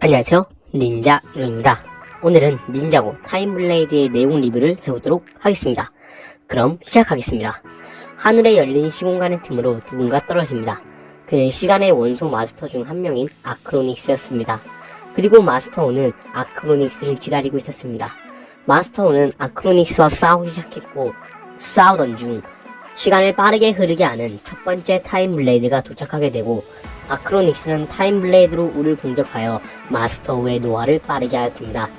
안녕하세요, 닌자 이로입니다. 오늘은 닌자고 타임블레이드의 내용 리뷰를 해보도록 하겠습니다. 그럼 시작하겠습니다. 하늘에 열린 시공간의 틈으로 누군가 떨어집니다. 그는 시간의 원소 마스터 중 한 명인 아크로닉스였습니다. 그리고 마스터 5는 아크로닉스를 기다리고 있었습니다. 마스터 5는 아크로닉스와 싸우기 시작했고, 싸우던 중 시간을 빠르게 흐르게 하는 첫 번째 타임블레이드가 도착하게 되고, 아크로닉스는 타임블레이드로 우를 공격하여 마스터5의 노화를 빠르게 하였습니다.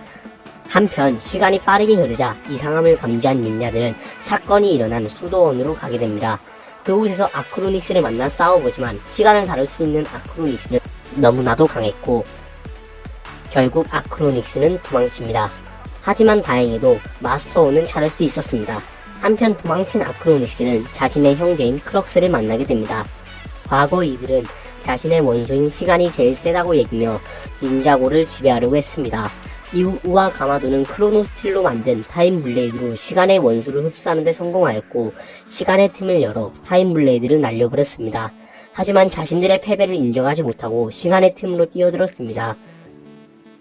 한편 시간이 빠르게 흐르자 이상함을 감지한 닌자들은 사건이 일어난 수도원으로 가게 됩니다. 그곳에서 아크로닉스를 만나 싸워보지만 시간을 다룰 수 있는 아크로닉스는 너무나도 강했고, 결국 아크로닉스는 도망칩니다. 하지만 다행히도 마스터5는 찾을 수 있었습니다. 한편 도망친 아크로닉스는 자신의 형제인 크럭스를 만나게 됩니다. 과거 이들은 자신의 원소인 시간이 제일 세다고 여기며 닌자고를 지배하려고 했습니다. 이후 우와 가마도는 크로노스틸로 만든 타임블레이드로 시간의 원소를 흡수하는 데 성공하였고, 시간의 틈을 열어 타임블레이드를 날려버렸습니다. 하지만 자신들의 패배를 인정하지 못하고 시간의 틈으로 뛰어들었습니다.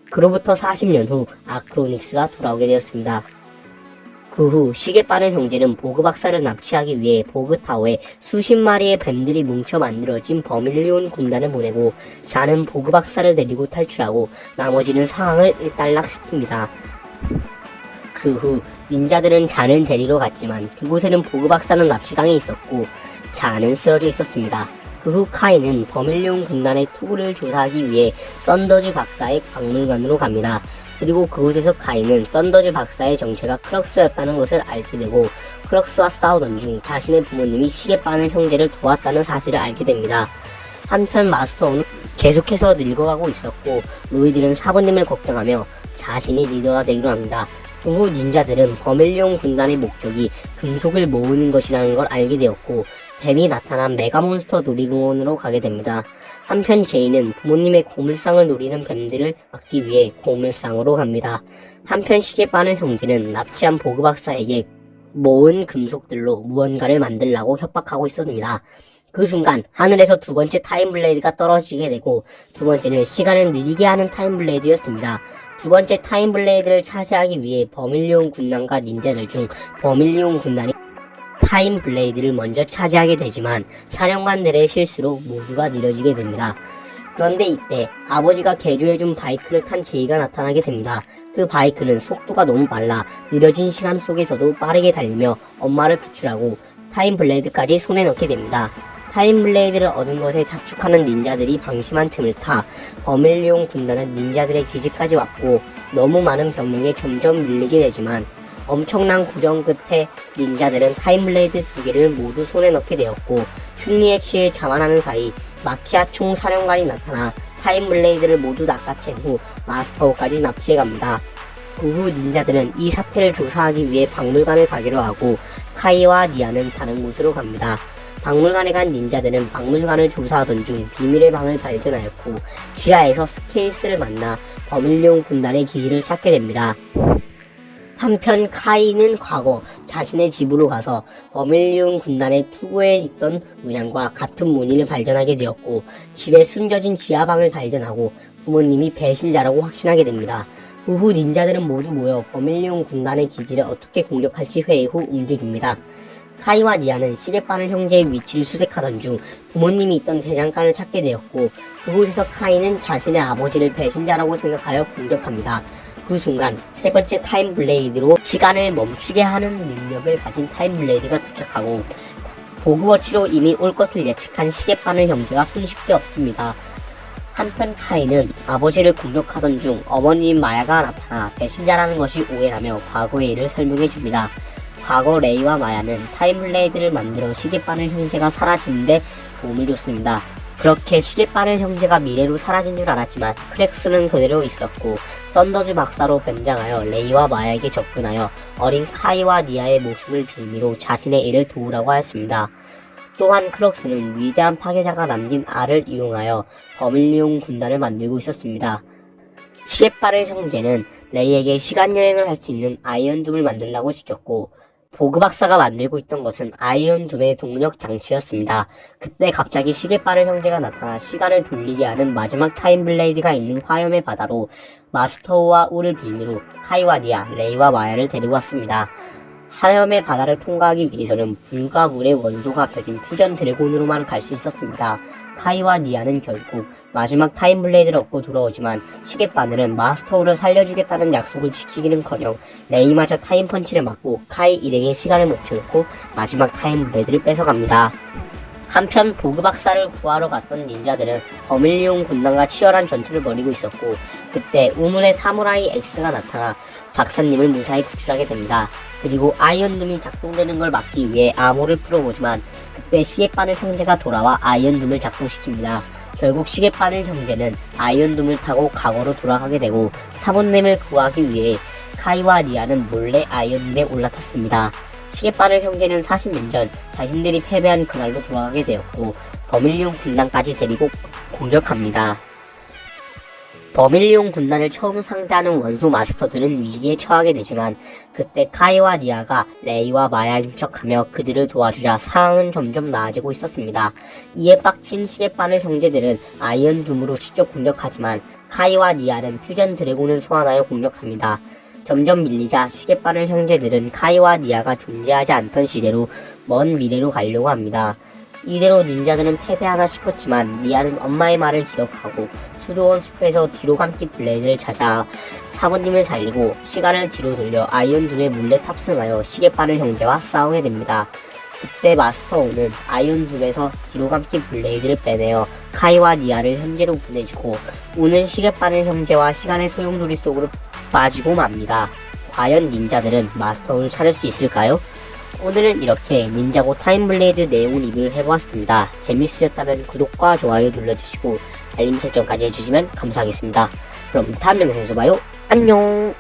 그로부터 40년 후 아크로닉스가 돌아오게 되었습니다. 그 후 시계 빠른 형제는 보그 박사를 납치하기 위해 보그타워에 수십 마리의 뱀들이 뭉쳐 만들어진 버밀리온 군단을 보내고, 자는 보그 박사를 데리고 탈출하고 나머지는 상황을 일단락시킵니다. 그 후 닌자들은 잔을 데리러 갔지만 그곳에는 보그 박사는 납치당해 있었고 잔은 쓰러져 있었습니다. 그 후 카이는 버밀리온 군단의 투구를 조사하기 위해 썬더즈 박사의 박물관으로 갑니다. 그리고 그곳에서 카이는 썬더즈 박사의 정체가 크럭스였다는 것을 알게 되고, 크럭스와 싸우던 중 자신의 부모님이 시계 빠는 형제를 도왔다는 사실을 알게 됩니다. 한편 마스터5는 계속해서 늙어가고 있었고, 로이드는 사부님을 걱정하며 자신이 리더가 되기로 합니다. 그 후 닌자들은 버밀리온 군단의 목적이 금속을 모으는 것이라는 걸 알게 되었고, 뱀이 나타난 메가몬스터 놀이공원으로 가게 됩니다. 한편 제이는 부모님의 고물상을 노리는 뱀들을 막기 위해 고물상으로 갑니다. 한편 시계 빠는 형제는 납치한 보그 박사에게 모은 금속들로 무언가를 만들라고 협박하고 있었습니다. 그 순간 하늘에서 두 번째 타임블레이드가 떨어지게 되고, 두 번째는 시간을 느리게 하는 타임블레이드였습니다. 두 번째 타임블레이드를 차지하기 위해 버밀리온 군단과 닌자들 중 버밀리온 군단이 타임블레이드를 먼저 차지하게 되지만 사령관들의 실수로 모두가 느려지게 됩니다. 그런데 이때 아버지가 개조해준 바이크를 탄 제이가 나타나게 됩니다. 그 바이크는 속도가 너무 빨라 느려진 시간 속에서도 빠르게 달리며 엄마를 구출하고 타임블레이드까지 손에 넣게 됩니다. 타임블레이드를 얻은 것에 자축하는 닌자들이 방심한 틈을 타 버밀리온 군단은 닌자들의 기지까지 왔고, 너무 많은 병력에 점점 밀리게 되지만 엄청난 구정 끝에 닌자들은 타임블레이드 두 개를 모두 손에 넣게 되었고, 승리에 취해 자만하는 사이 마키아 총사령관이 나타나 타임블레이드를 모두 낚아챈 후 마스터5까지 납치해갑니다. 그 후 닌자들은 이 사태를 조사하기 위해 박물관을 가기로 하고, 카이와 리아는 다른 곳으로 갑니다. 박물관에 간 닌자들은 박물관을 조사하던 중 비밀의 방을 발견하였고, 지하에서 스케이스를 만나 버밀리온 군단의 기지를 찾게 됩니다. 한편 카이는 과거 자신의 집으로 가서 버밀리온 군단의 투구에 있던 문양과 같은 무늬를 발견하게 되었고, 집에 숨겨진 지하방을 발견하고 부모님이 배신자라고 확신하게 됩니다. 그 후 닌자들은 모두 모여 버밀리온 군단의 기지를 어떻게 공격할지 회의 후 움직입니다. 카이와 리아는 시계 빠는 형제의 위치를 수색하던 중 부모님이 있던 대장간을 찾게 되었고, 그곳에서 카이는 자신의 아버지를 배신자라고 생각하여 공격합니다. 그 순간 세 번째 타임블레이드로 시간을 멈추게 하는 능력을 가진 타임블레이드가 도착하고, 보그워치로 이미 올 것을 예측한 시계 빠는 형제가 손쉽게 없습니다. 한편 카이는 아버지를 공격하던 중 어머니인 마야가 나타나 배신자라는 것이 오해라며 과거의 일을 설명해줍니다. 과거 레이와 마야는 타임블레이드를 만들어 시계 빠는 형제가 사라지는데 도움을 줬습니다. 그렇게 시계 빠른 형제가 미래로 사라진 줄 알았지만 크렉스는 그대로 있었고, 썬더즈 박사로 변장하여 레이와 마야에게 접근하여 어린 카이와 니아의 목숨을 빌미로 자신의 일을 도우라고 하였습니다. 또한 크럭스는 위대한 파괴자가 남긴 알을 이용하여 버밀리온 군단을 만들고 있었습니다. 시계 빠른 형제는 레이에게 시간여행을 할 수 있는 아이언둠을 만들라고 시켰고, 보그 박사가 만들고 있던 것은 아이언 둠의 동력 장치였습니다. 그때 갑자기 시계빠른 형제가 나타나 시간을 돌리게 하는 마지막 타임블레이드가 있는 화염의 바다로 마스터와 우를 빌미로 카이와 니아, 레이와 마야를 데리고 왔습니다. 화염의 바다를 통과하기 위해서는 불과 물의 원소가 합쳐진 퓨전 드래곤으로만 갈 수 있었습니다. 카이와 니아는 결국 마지막 타임블레이드를 얻고 돌아오지만 시계바늘은 마스터우를 살려주겠다는 약속을 지키기는커녕 레이마저 타임펀치를 맞고 카이 일행의 시간을 멈춰놓고 마지막 타임블레이드를 뺏어갑니다. 한편 보그 박사를 구하러 갔던 닌자들은 버밀리온 군단과 치열한 전투를 벌이고 있었고 그때 우물의 사무라이 X가 나타나 박사님을 무사히 구출하게 됩니다. 그리고 아이언둠이 작동되는 걸 막기 위해 암호를 풀어보지만 그때 시계바늘 형제가 돌아와 아이언둠을 작동시킵니다. 결국 시계바늘 형제는 아이언둠을 타고 과거로 돌아가게 되고 사본님을 구하기 위해 카이와 리아는 몰래 아이언둠에 올라탔습니다. 시계바늘 형제는 40년 전 자신들이 패배한 그날로 돌아가게 되었고 버밀리온 군단까지 데리고 공격합니다. 버밀리온 군단을 처음 상대하는 원소 마스터들은 위기에 처하게 되지만 그때 카이와 니아가 레이와 마야인 척하며 그들을 도와주자 상황은 점점 나아지고 있었습니다. 이에 빡친 시계바늘 형제들은 아이언 둠으로 직접 공격하지만 카이와 니아는 퓨전 드래곤을 소환하여 공격합니다. 점점 밀리자 시계바늘 형제들은 카이와 니아가 존재하지 않던 시대로 먼 미래로 가려고 합니다. 이대로 닌자들은 패배하나 싶었지만 니아는 엄마의 말을 기억하고 수도원 숲에서 뒤로 감기 블레이드를 찾아 사모님을 살리고 시간을 뒤로 돌려 아이언둠에 몰래 탑승하여 시계바늘 형제와 싸우게 됩니다. 그때 마스터오는 아이언둠에서 뒤로 감기 블레이드를 빼내어 카이와 니아를 현재로 보내주고 우는 시계바늘 형제와 시간의 소용돌이 속으로 빠지고 맙니다. 과연 닌자들은 마스터오를 찾을 수 있을까요? 오늘은 이렇게 닌자고 타임블레이드 내용 리뷰를 해보았습니다. 재밌으셨다면 구독과 좋아요 눌러주시고 알림 설정까지 해주시면 감사하겠습니다. 그럼 다음 영상에서 봐요. 안녕.